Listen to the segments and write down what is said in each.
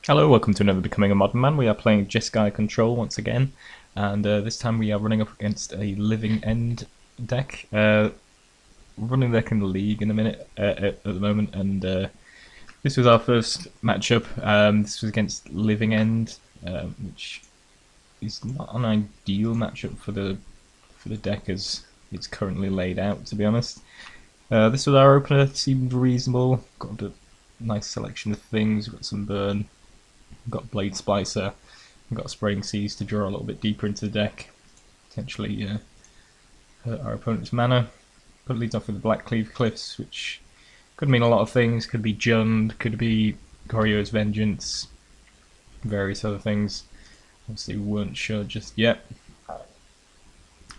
Hello, welcome to another Becoming a Modern Man. We are playing Jeskai Control once again, and this time we are running up against a Living End deck. Running deck in the league in a minute at the moment, and this was our first matchup. This was against Living End, which is not an ideal matchup for the deck as it's currently laid out, to be honest. This was our opener, seemed reasonable, got a nice selection of things, got some burn. We've got Blade Splicer, we've got Spraying Seas to draw a little bit deeper into the deck, potentially hurt our opponent's mana. But it leads off with the Black Cleave Cliffs, which could mean a lot of things. Could be Jund, could be Goryo's Vengeance, various other things. Obviously, we weren't sure just yet.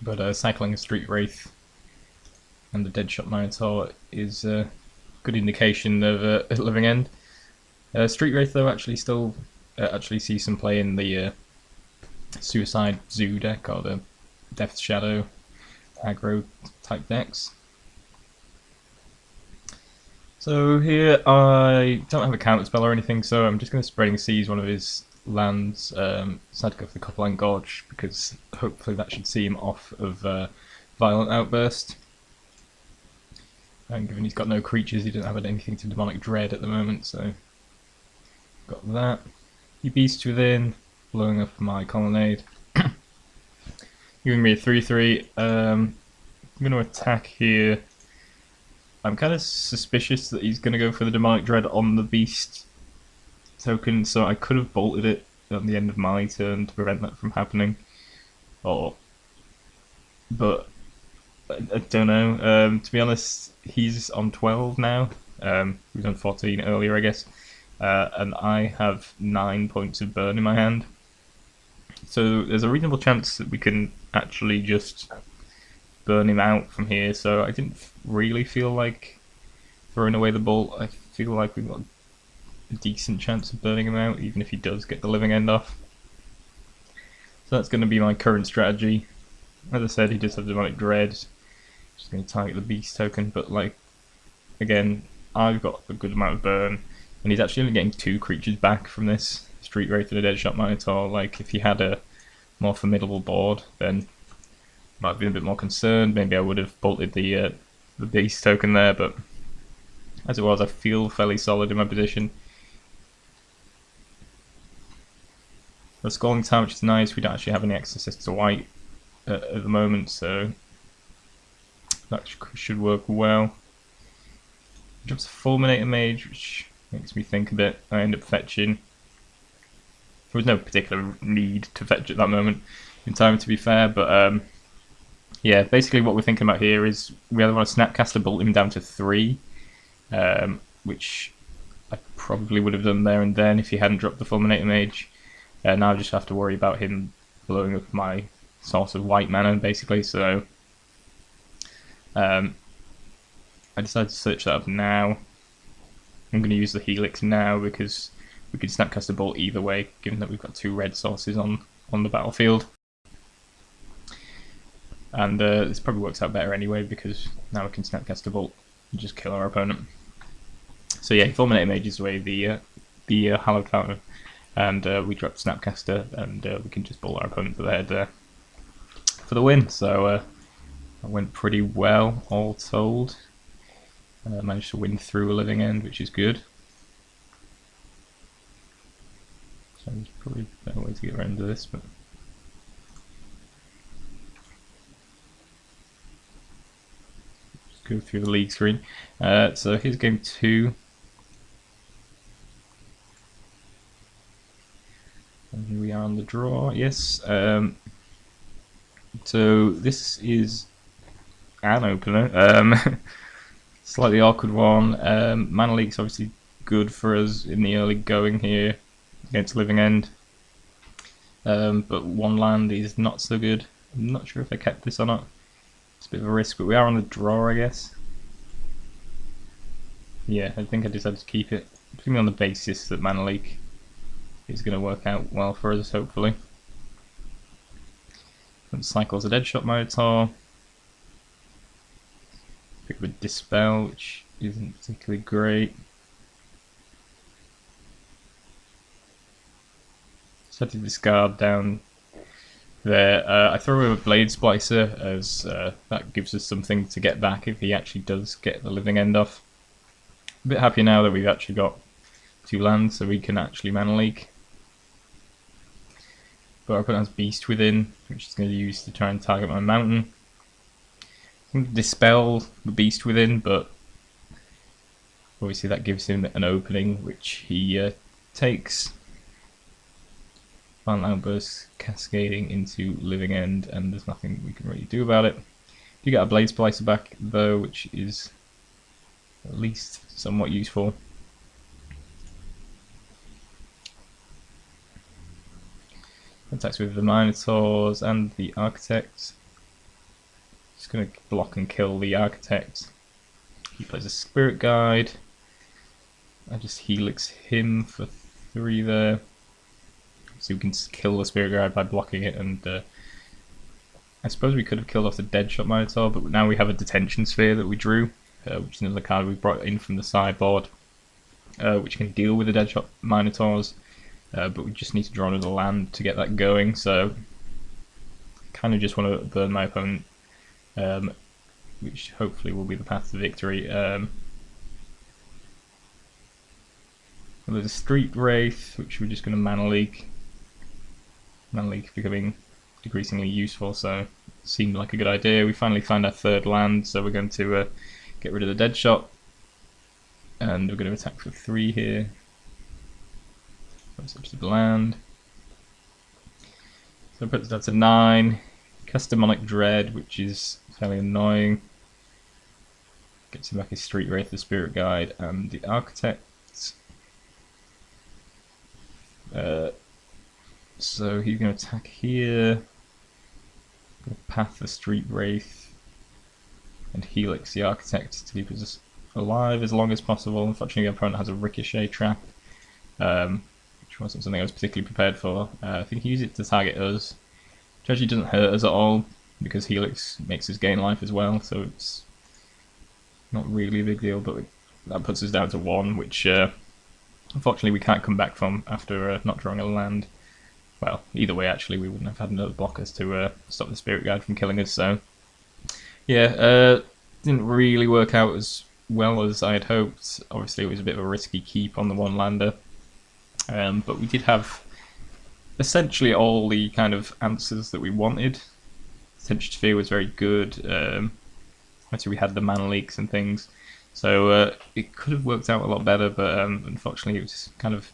But cycling a Street Wraith and the Deadshot Minotaur is a good indication of a Living End. Street Wraith, though, actually still see some play in the Suicide Zoo deck or the Death Shadow aggro type decks. So here I don't have a counter spell or anything, so I'm just going to Spreading Seas one of his lands. Decided to go for the Copperline Gorge because hopefully that should see him off of Violent Outburst. And given he's got no creatures, he doesn't have anything to Demonic Dread at the moment, so got that. He Beasts Within, blowing up my Colonnade. Giving me a 3/3. I'm going to attack here. I'm kind of suspicious that he's going to go for the Demonic Dread on the Beast token, so I could have bolted it on the end of my turn to prevent that from happening. But I don't know. To be honest, he's on 12 now. He was on 14 earlier, I guess. And I have 9 points of burn in my hand. So there's a reasonable chance that we can actually just burn him out from here. So I didn't really feel like throwing away the bolt. I feel like we've got a decent chance of burning him out, even if he does get the Living End off. So that's going to be my current strategy. As I said, he does have Demonic Dread. Just going to target the Beast token, but like, again, I've got a good amount of burn. And he's actually only getting 2 creatures back from this Street Wraith and a Deadshot Minotaur. Like, if he had a more formidable board, then I might have been a bit more concerned. Maybe I would have bolted the Beast token there, but as it was, I feel fairly solid in my position. The Scalding Time, which is nice. We don't actually have any access to white at the moment, so that should work well. Drops a Fulminator Mage, which makes me think a bit. I end up fetching. There was no particular need to fetch at that moment in time, to be fair, but yeah, basically what we're thinking about here is we either want to Snapcaster bolt him down to 3, which I probably would have done there and then if he hadn't dropped the Fulminator Mage. Now I just have to worry about him blowing up my source of white mana, basically, so I decided to search that up now. I'm going to use the Helix now because we can Snapcaster Bolt either way, given that we've got 2 red sources on the battlefield. And this probably works out better anyway because now we can Snapcaster Bolt and just kill our opponent. So yeah, Fulminator Mages away the Hallowed Fountain, and we drop Snapcaster, and we can just bolt our opponent to the head for the win. So that went pretty well, all told. Managed to win through a Living End, which is good. So there's probably a better way to get around to this, but just go through the league screen. So here's game 2. And here we are on the draw. Yes. So this is an opener. Slightly awkward one. Mana Leak's obviously good for us in the early going here against Living End. But one land is not so good. I'm not sure if I kept this or not. It's a bit of a risk, but we are on the draw, I guess. Yeah, I think I decided to keep it, particularly on the basis that Mana Leak is going to work out well for us, hopefully. Cycles a Deadshot Minotaur. Pick up a Dispel, which isn't particularly great. had to discard down there. I throw in a Blade Splicer as that gives us something to get back if he actually does get the living end off. A bit happier now that we've actually got 2 lands, so we can actually mana leak. But our opponent has Beast Within, which is going to use to try and target my mountain. I'm going to dispel the Beast Within, but obviously that gives him an opening, which he takes. Violent Outburst cascading into Living End, and there's nothing we can really do about it. You get a Blade Splicer back though, which is at least somewhat useful. Attacks with the Minotaurs and the Architect. Just going to block and kill the Architect. He plays a Spirit Guide. I just Helix him for 3 there. So we can kill the Spirit Guide by blocking it, and I suppose we could have killed off the Deadshot Minotaur, but now we have a Detention Sphere that we drew, which is another card we brought in from the sideboard, which can deal with the Deadshot Minotaurs. But we just need to draw another land to get that going, so kind of just want to burn my opponent, which hopefully will be the path to victory. There's a Street Wraith, which we're just going to mana leak. Mana leak becoming decreasingly useful, so it seemed like a good idea. We finally found our 3rd land, so we're going to get rid of the Deadshot, and we're going to attack for 3 here. Switch to the land. So it puts that to 9. Cast Demonic Dread, which is fairly annoying. Gets him back his Street Wraith, the Spirit Guide, and the Architect. So he's going to attack here. Path the Street Wraith and Helix the Architect to keep us alive as long as possible. Unfortunately, our opponent has a Ricochet trap. Which wasn't something I was particularly prepared for. I think he used it to target us, which actually doesn't hurt us at all, because Helix makes us gain life as well, so it's not really a big deal, but that puts us down to 1, which unfortunately we can't come back from after not drawing a land. Well, either way actually, we wouldn't have had another blockers to stop the Spirit Guide from killing us, so yeah, didn't really work out as well as I had hoped. Obviously it was a bit of a risky keep on the 1-lander. But we did have essentially all the kind of answers that we wanted. Detention Sphere was very good. Actually, we had the mana leaks and things, so it could have worked out a lot better. But unfortunately, it was kind of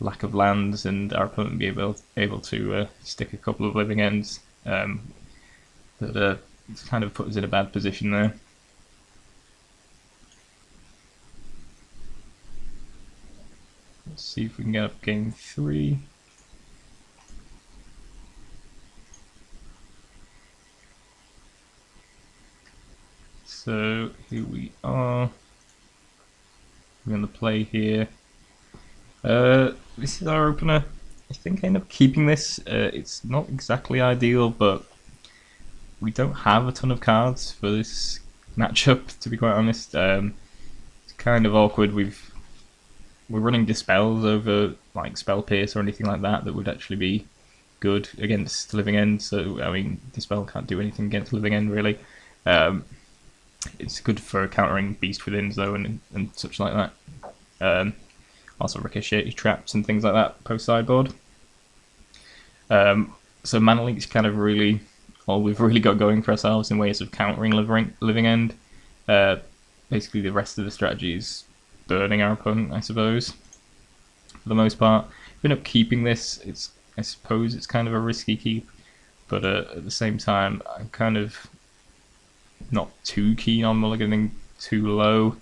lack of lands, and our opponent be able to stick a couple of living ends. That kind of put us in a bad position there. Let's see if we can get up game 3. So here we are. We're going to play here. This is our opener. I think I end up keeping this. It's not exactly ideal, but we don't have a ton of cards for this matchup, to be quite honest. It's kind of awkward. We're running Dispels over like Spell Pierce or anything like that would actually be good against Living End. So I mean, Dispel can't do anything against Living End really. It's good for countering Beast Withins though, and such like that. Also Ricochet traps and things like that post sideboard. So Mana Leak's kind of really all we've really got going for ourselves in ways of countering Living End. Basically the rest of the strategy is burning our opponent, I suppose, for the most part. We end up keeping this. I suppose it's kind of a risky keep, but at the same time, I'm kind of not too keen on mulliganing too low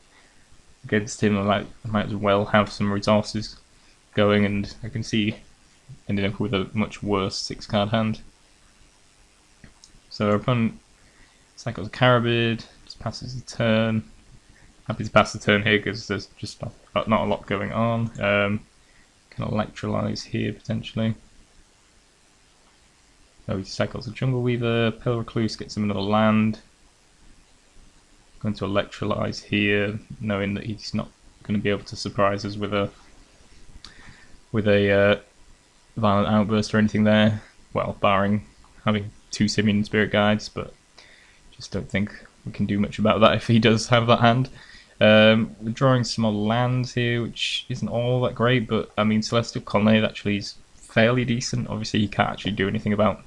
against him. I might as well have some resources going, and I can see ending up with a much worse 6-card hand. So our opponent cycles a Carabid, just passes the turn. Happy to pass the turn here because there's just not a lot going on. Can electrolyze here potentially. So he cycles a Jungle Weaver, Pale Recluse gets him another land. Going to electrolyze here, knowing that he's not going to be able to surprise us with a Violent Outburst or anything there. Well, barring having 2 Simian Spirit Guides, but just don't think we can do much about that if he does have that hand. We're drawing some more lands here, which isn't all that great, but I mean, Celestial Colonnade actually is fairly decent. Obviously, you can't actually do anything about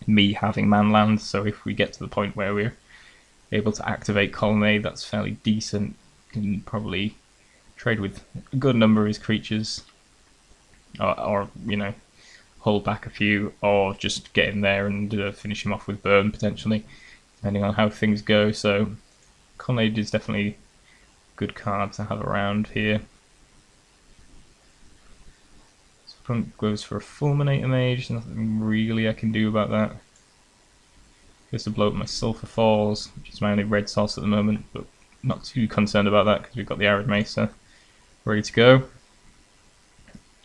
me having man lands, so if we get to the point where we're able to activate Colonnade, that's fairly decent. Can probably trade with a good number of his creatures, or you know, hold back a few, or just get in there and finish him off with burn potentially, depending on how things go. So Colonnade is definitely a good card to have around here. So front goes for a Fulminator Mage, nothing really I can do about that. Goes to blow up my Sulphur Falls, which is my only red source at the moment, but not too concerned about that because we've got the Arid Mesa ready to go.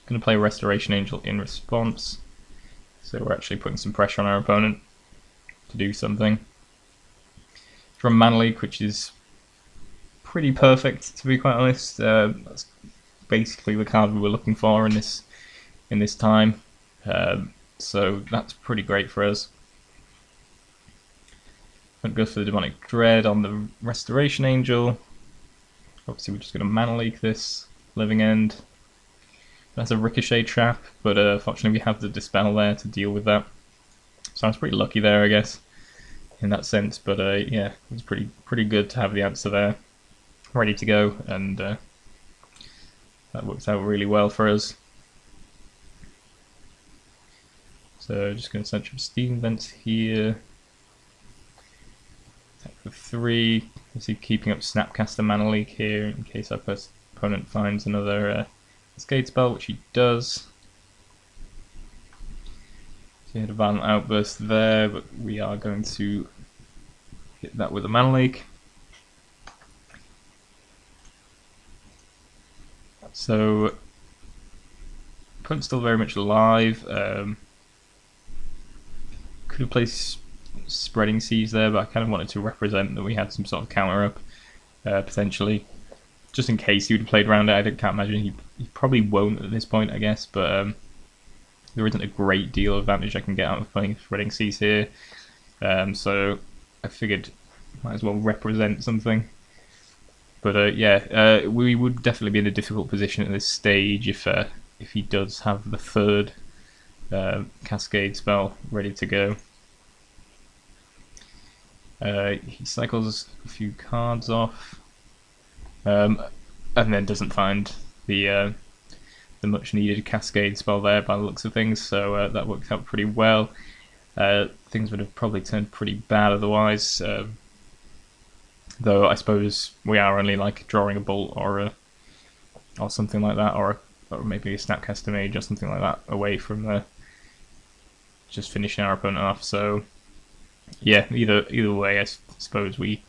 Going to play Restoration Angel in response, so we're actually putting some pressure on our opponent to do something. From Mana Leak, which is pretty perfect to be quite honest. That's basically the card we were looking for in this time, so that's pretty great for us. Front goes for the Demonic Dread on the Restoration Angel. Obviously, we're just going to Mana Leak this Living End. That's a Ricochet trap, but fortunately we have the Dispel there to deal with that. So I was pretty lucky there, I guess, in that sense. But yeah, it was pretty good to have the answer there, ready to go, and that worked out really well for us. So just going to search for Steam Vents here. Attack for 3. Obviously keeping up Snapcaster Mana Leak here in case our opponent finds another Cascade spell, which he does. So he had a Violent Outburst there, but we are going to hit that with a Mana Leak. So, opponent's still very much alive. Could have placed Spreading Seas there, but I kind of wanted to represent that we had some sort of counter up, potentially. Just in case he would have played around it. I can't imagine he probably won't at this point, I guess, but there isn't a great deal of advantage I can get out of playing Spreading Seas here. So I figured might as well represent something. But yeah, we would definitely be in a difficult position at this stage if he does have the third Cascade spell ready to go. He cycles a few cards off, and then doesn't find the much needed Cascade spell there by the looks of things, so that worked out pretty well. Things would have probably turned pretty bad otherwise, though I suppose we are only like drawing a bolt or something like that, or maybe a Snapcaster Mage or something like that away from just finishing our opponent off. So yeah, either way, I suppose we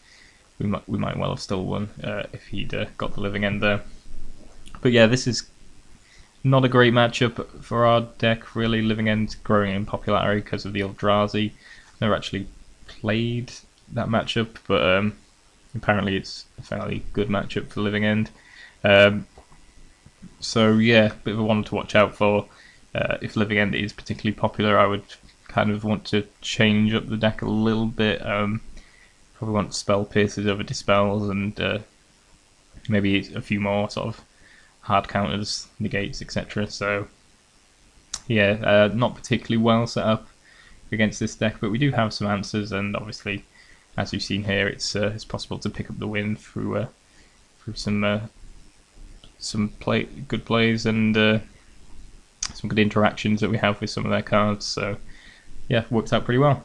might well have still won if he'd got the Living End there. But yeah, this is not a great matchup for our deck, really. Living End growing in popularity because of the Eldrazi. Never actually played that matchup, but apparently it's a fairly good matchup for Living End. So yeah, bit of a one to watch out for. If Living End is particularly popular, I would kind of want to change up the deck a little bit. Probably want Spell Pierces over Dispels, and maybe a few more sort of hard counters, negates, etc. So yeah, not particularly well set up against this deck, but we do have some answers, and obviously, as you've seen here, it's possible to pick up the win through some good plays and some good interactions that we have with some of their cards. So yeah, worked out pretty well.